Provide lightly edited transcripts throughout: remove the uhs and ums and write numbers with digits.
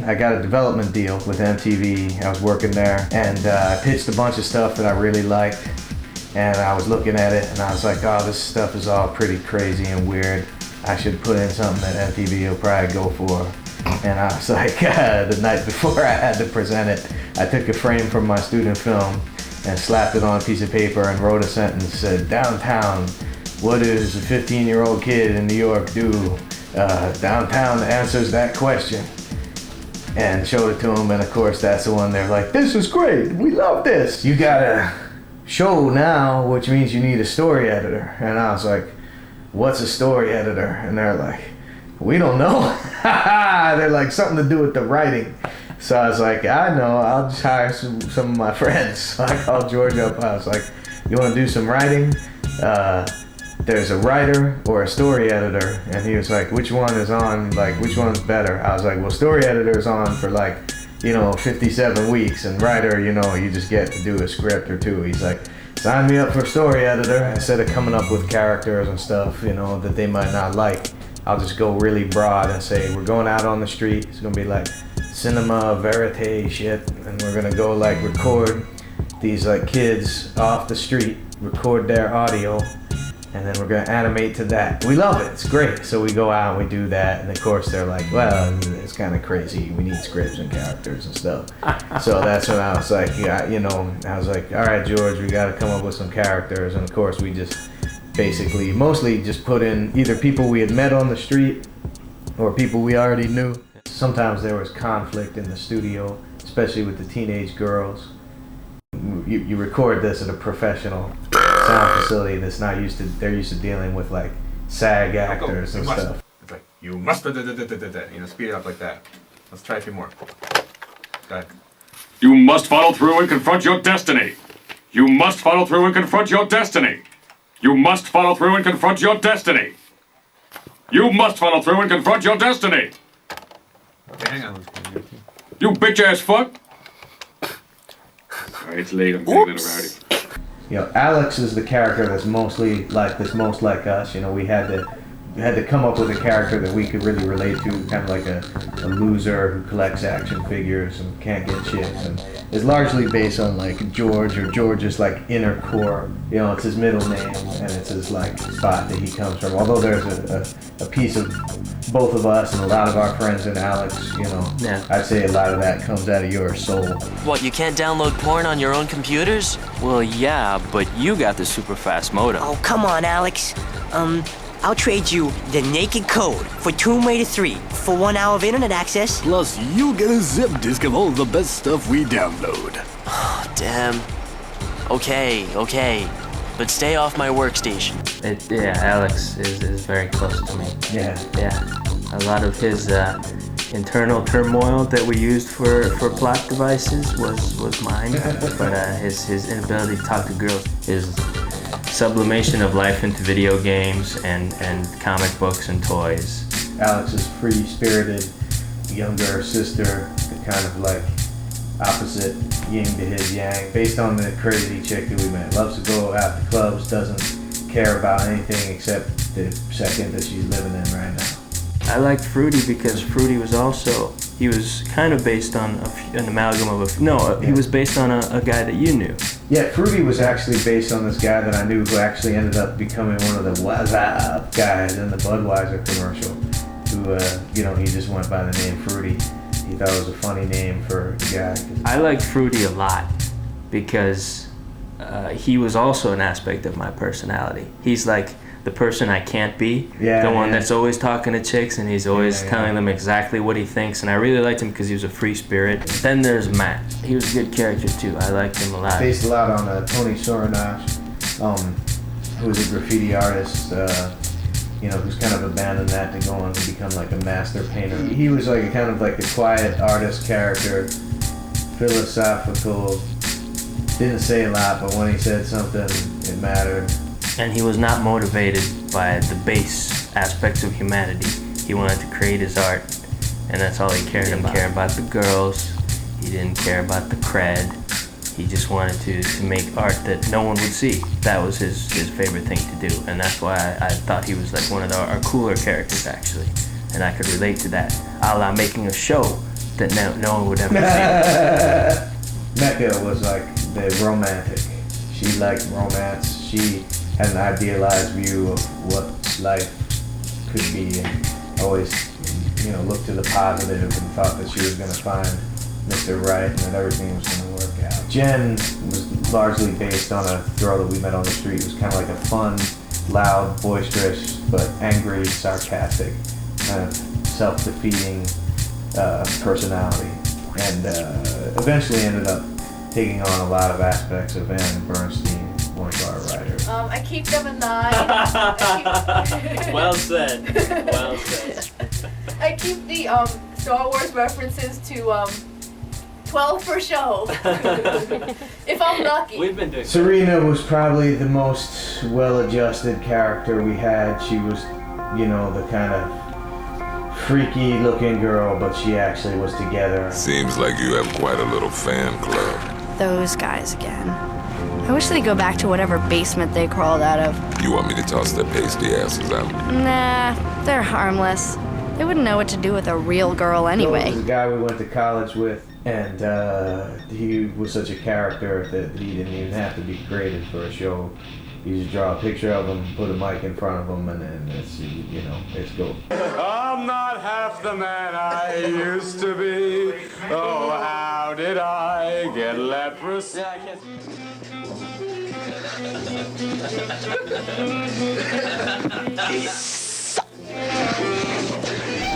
I got a development deal with MTV. I was working there, and I pitched a bunch of stuff that I really liked, and I was looking at it and I was like, oh, this stuff is all pretty crazy and weird. I should put in something that MTV will probably go for. And I was like, the night before I had to present it, I took a frame from my student film and slapped it on a piece of paper and wrote a sentence that said, downtown, what does a 15-year-old kid in New York do? Downtown answers that question. And showed it to them, and of course that's the one they're like, this is great, we love this. You got a show now, which means you need a story editor. And I was like, what's a story editor? And they're like, we don't know. They're like, something to do with the writing. So I was like, I know, I'll just hire some of my friends. So I called George up, I was like, you want to do some writing? There's a writer or a story editor. And he was like, which one is on, like, which one's better? I was like, well, story editor's on for like, 57 weeks, and writer, you just get to do a script or two. He's like, sign me up for story editor. Instead of coming up with characters and stuff, that they might not like, I'll just go really broad and say, we're going out on the street. It's gonna be like cinema verite shit, and we're gonna go like record these like kids off the street, record their audio, and then we're gonna animate to that. We love it, it's great. So we go out and we do that, and of course they're like, well, it's kind of crazy. We need scripts and characters and stuff. So that's when I was like, I was like, all right, George, we gotta come up with some characters. And of course we just basically mostly just put in either people we had met on the street or people we already knew. Sometimes there was conflict in the studio, especially with the teenage girls. You record this at a professional sound facility that's not used to, they're used to dealing with like SAG actors and stuff. It's like, you must, speed it up like that. Let's try a few more. Go ahead. You must follow through and confront your destiny. You must follow through and confront your destiny. You must follow through and confront your destiny. You must follow through and confront your destiny. Okay, hang on. You bitch ass fuck. Sorry, it's late. I'm getting a little rowdy. Alex is the character that's most like us. We had to come up with a character that we could really relate to, kind of like a loser who collects action figures and can't get chicks, and is largely based on like George, or George's like inner core. It's his middle name and it's his like spot that he comes from. Although there's a piece of both of us and a lot of our friends in Alex, Yeah. I'd say a lot of that comes out of your soul. What, you can't download porn on your own computers? Well, yeah, but you got the super fast modem. Oh, come on, Alex. I'll trade you the naked code for Tomb Raider 3 for 1 hour of internet access. Plus, you get a zip disk of all the best stuff we download. Damn. Okay. But stay off my workstation. Alex is very close to me. Yeah. A lot of his internal turmoil that we used for plot devices was mine. But his inability to talk to girls, his sublimation of life into video games and comic books and toys. Alex's free-spirited younger sister, the kind of like opposite yin to his yang, based on the crazy chick that we met. Loves to go out to clubs, doesn't care about anything except the second that she's living in right now. I liked Fruity because Fruity was he was kind of based on an amalgam of he was based on a guy that you knew. Yeah, Fruity was actually based on this guy that I knew who actually ended up becoming one of the What's Up guys in the Budweiser commercial, who, he just went by the name Fruity. He thought it was a funny name for the guy. I liked Fruity a lot because he was also an aspect of my personality. He's like the person I can't be, the one that's always talking to chicks and he's always telling them exactly what he thinks, and I really liked him because he was a free spirit. Then there's Matt. He was a good character too. I liked him a lot. Based a lot on Tony Soronach, who's a graffiti artist, who's kind of abandoned that to go on to become like a master painter. He was like kind of like the quiet artist character, philosophical, didn't say a lot, but when he said something, it mattered. And he was not motivated by the base aspects of humanity. He wanted to create his art, and that's all he cared about. He didn't care about the girls. He didn't care about the cred. He just wanted to make art that no one would see. That was his favorite thing to do, and that's why I thought he was like one of our cooler characters, actually. And I could relate to that, a la making a show that no one would ever see. Mecca was like the romantic. She liked romance. She had an idealized view of what life could be, and always, looked to the positive and thought that she was going to find Mr. Right and that everything was going to work out. Jen was largely based on a girl that we met on the street. It was kind of like a fun, loud, boisterous, but angry, sarcastic, kind of self-defeating personality, and eventually ended up taking on a lot of aspects of Anne Bernstein, one of our writers. I keep them at 9. Well said. Well said. I keep the Star Wars references to 12 per show. If I'm lucky. We've been doing. Serena was probably the most well-adjusted character we had. She was, the kind of freaky-looking girl, but she actually was together. Seems like you have quite a little fan club. Those guys again. I wish they'd go back to whatever basement they crawled out of. You want me to toss their pasty asses out? Nah, they're harmless. They wouldn't know what to do with a real girl anyway. There was a guy we went to college with, and he was such a character that he didn't even have to be created for a show. You just draw a picture of him, put a mic in front of him, and then it's go. I'm not half the man I used to be. Oh, how did I get leprosy? Yeah, I can't.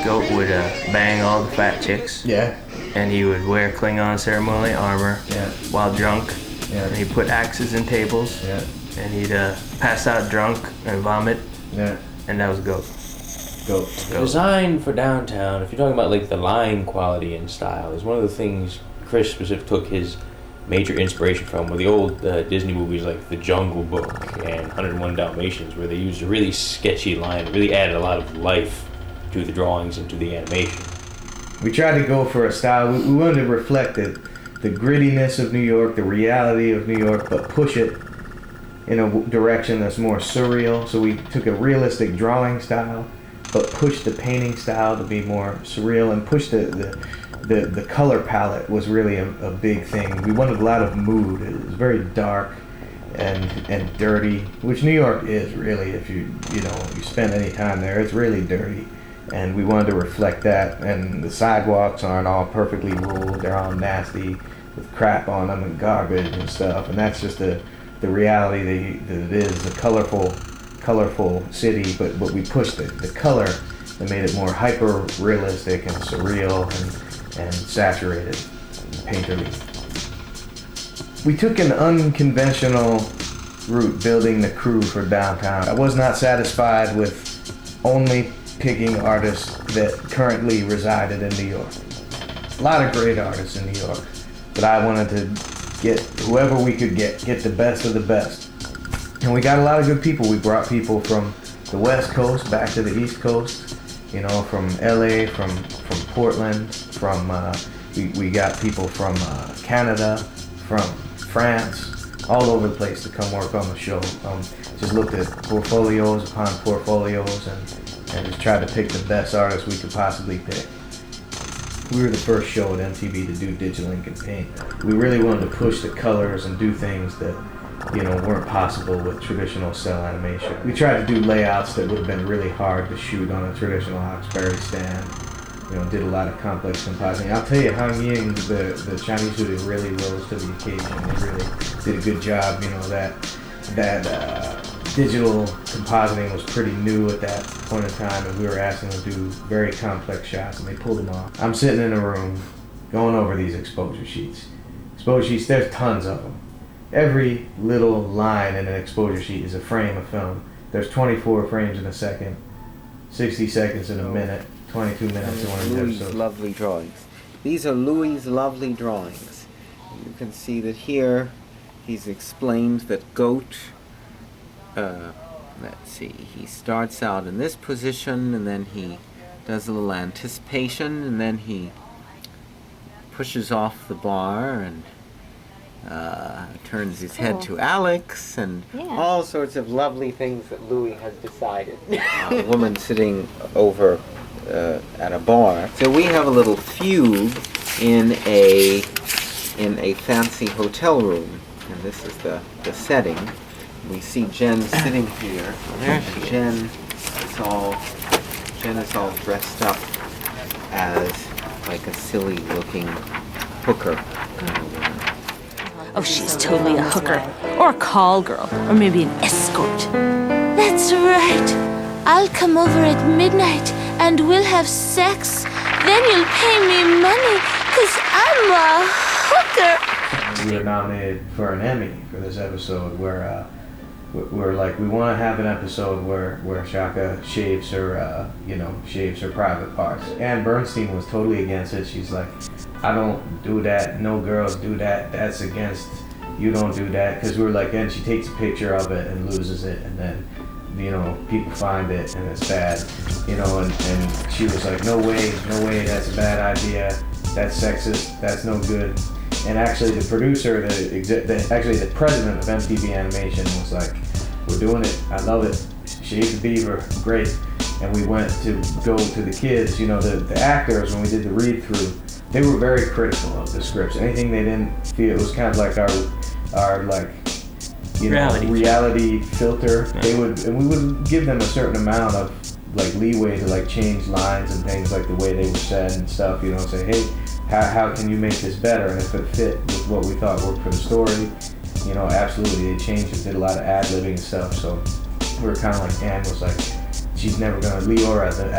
Goat would bang all the fat chicks. Yeah. And he would wear Klingon ceremonial armor. Yeah. While drunk. Yeah. And he'd put axes in tables. Yeah. And he'd pass out drunk and vomit. Yeah. And that was Goat. Goat. Designed for downtown, if you're talking about like the line quality and style, is one of the things Chris specifically took his major inspiration from were the old Disney movies like The Jungle Book and 101 Dalmatians, where they used a really sketchy line, really added a lot of life to the drawings and to the animation. We tried to go for a style. We wanted to reflect the grittiness of New York, the reality of New York, but push it in a direction that's more surreal. So we took a realistic drawing style, but pushed the painting style to be more surreal, and pushed the color palette was really a big thing. We wanted a lot of mood. It was very dark and dirty, which New York is really. If you spend any time there, it's really dirty. And we wanted to reflect that, and the sidewalks aren't all perfectly ruled. They're all nasty with crap on them and garbage and stuff, and that's just the reality that it is, a colorful city, but we pushed the color and made it more hyper realistic and surreal and saturated and painterly. We took an unconventional route building the crew for downtown. I was not satisfied with only picking artists that currently resided in New York. A lot of great artists in New York, but I wanted to get whoever we could get the best of the best. And we got a lot of good people. We brought people from the West Coast back to the East Coast, from LA, from Portland, we got people from Canada, from France, all over the place to come work on the show. Just looked at portfolios upon portfolios and just tried to pick the best artists we could possibly pick. We were the first show at MTV to do digital ink and paint. We really wanted to push the colors and do things that weren't possible with traditional cell animation. We tried to do layouts that would have been really hard to shoot on a traditional Hawkesbury stand. Did a lot of complex compositing. I'll tell you, Han Ying, the Chinese studio, really rose to the occasion. They really did a good job. That digital compositing was pretty new at that point in time, and we were asking them to do very complex shots, and they pulled them off. I'm sitting in a room going over these exposure sheets. Exposure sheets, there's tons of them. Every little line in an exposure sheet is a frame of film. There's 24 frames in a second, 60 seconds in a minute, 22 minutes in one of the Louis' episodes. lovely drawings. These are Louis' lovely drawings. You can see that here he's explained that Goat, let's see, he starts out in this position and then he does a little anticipation and then he pushes off the bar and turns his head to Alex, and all sorts of lovely things that Louis has decided. A woman sitting over at a bar. So we have a little fugue in a fancy hotel room, and this is the setting. We see Jen sitting here. There's Jen. Jen is all dressed up as like a silly-looking hooker kind of woman. Oh, she's totally a hooker, or a call girl, or maybe an escort. That's right. I'll come over at midnight and we'll have sex. Then you'll pay me money, 'cause I'm a hooker. We were nominated for an Emmy for this episode where we're like, we want to have an episode where Shaka shaves her, shaves her private parts. Ann Bernstein was totally against it. She's like, I don't do that. No girls do that. That's against. You don't do that. Because we're like, and she takes a picture of it and loses it, and then, people find it and it's bad, and she was like, no way, that's a bad idea. That's sexist. That's no good. And actually, the producer, the president of MTV Animation was like, we're doing it. I love it. Shave the Beaver, great. And we went to go to the kids. The actors, when we did the read-through, they were very critical of the scripts. Anything they didn't feel, it was kind of like our reality filter. And we would give them a certain amount of leeway to change lines and things, like the way they were said and stuff. Say, hey, how can you make this better? And if it fit with what we thought worked for the story, absolutely, they changed it, did a lot of ad-libbing and stuff. So we were kind of like, Anne was like, she's never gonna, Leora, the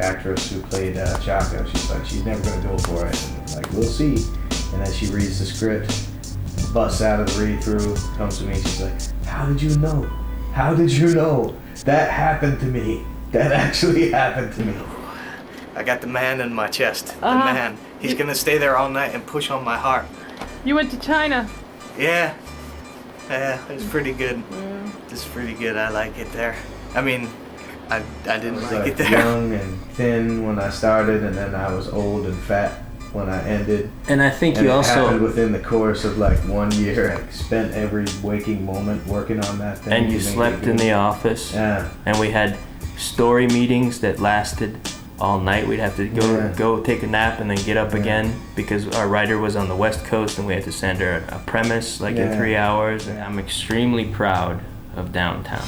actress who played Chaka, she's like, she's never gonna go for it. And we'll see. And then she reads the script, busts out of the read-through, comes to me, she's like, how did you know? How did you know? That happened to me. That actually happened to me. I got the man in my chest. The man. He's gonna stay there all night and push on my heart. You went to China. Yeah. Yeah, it's pretty good. It's pretty good. I like it there. I mean, I didn't like it there. Young and thin when I started, and then I was old and fat when I ended. And I think you also happened within the course of 1 year. I spent every waking moment working on that thing. And you slept in the office. Yeah. And we had story meetings that lasted all night. We'd have to go take a nap and then get up again, because our writer was on the West Coast and we had to send her a premise in 3 hours. And I'm extremely proud of Downtown.